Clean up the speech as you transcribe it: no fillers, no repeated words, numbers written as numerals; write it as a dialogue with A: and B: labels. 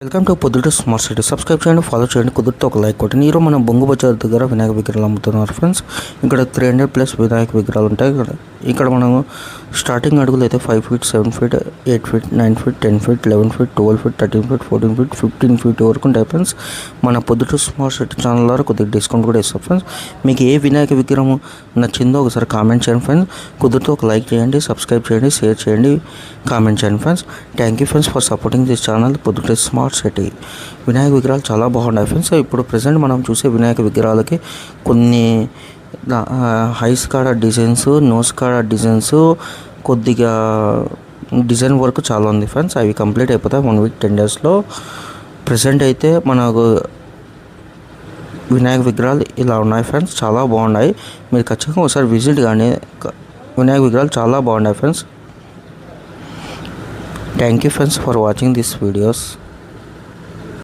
A: Welcome to పొద్దుట smart city. Subscribe చేయండి, follow చేయండి, కుదిరితే ఒక లైక్ కొట్టండి. ఈరోజు మనం బొంగు బజార్ దగ్గర వినాయక విగ్రహాలు అమ్ముతున్నారు ఫ్రెండ్స్. ఇక్కడ 300+ వినాయక విగ్రహాలు ఉంటాయి. ఇక్కడ మనం స్టార్టింగ్ అడుగులు అయితే 5 feet, 7 feet, 8 feet, 9 feet, 10 feet, 11 feet, 12 feet, 13 feet, 14 feet, 15 feet వరకు ఉంటాయి ఫ్రెండ్స్. మన పొద్దుట స్మార్ట్ సిటీ ఛానల్ ద్వారా కొద్దిగా డిస్కౌంట్ కూడా ఇస్తాం ఫ్రెండ్స్. మీకు ఏ వినాయక విగ్రహం నచ్చిందో ఒకసారి కామెంట్ చేయండి ఫ్రెండ్స్. కుదిరితే ఒక లైక్ చేయండి, సబ్స్క్రైబ్ చేయండి, షేర్ చేయండి, కామెంట్ చేయండి friends. Thank you friends for supporting this channel పొద్దుట స్మార్ట్ సిటీ. వినాయక విగ్రహాలు చాలా బాగున్నాయి ఫ్రెండ్స్. ఇప్పుడు ప్రజెంట్ మనం చూసే వినాయక విగ్రహాలకి కొన్ని హైస్ కాడ డిజైన్స్, నోస్ కాడ డిజైన్స్, కొద్దిగా డిజైన్ వర్క్ చాలా ఉంది ఫ్రెండ్స్. అవి కంప్లీట్ అయిపోతాయి 1 week 10 daysలో. ప్రజెంట్ అయితే మనకు వినాయక విగ్రహాలు ఇలా ఉన్నాయి ఫ్రెండ్స్. చాలా బాగున్నాయి, మీరు ఖచ్చితంగా ఒకసారి విజిట్ కానీ. వినాయక విగ్రహాలు చాలా బాగున్నాయి friends. Thank you friends for watching this videos.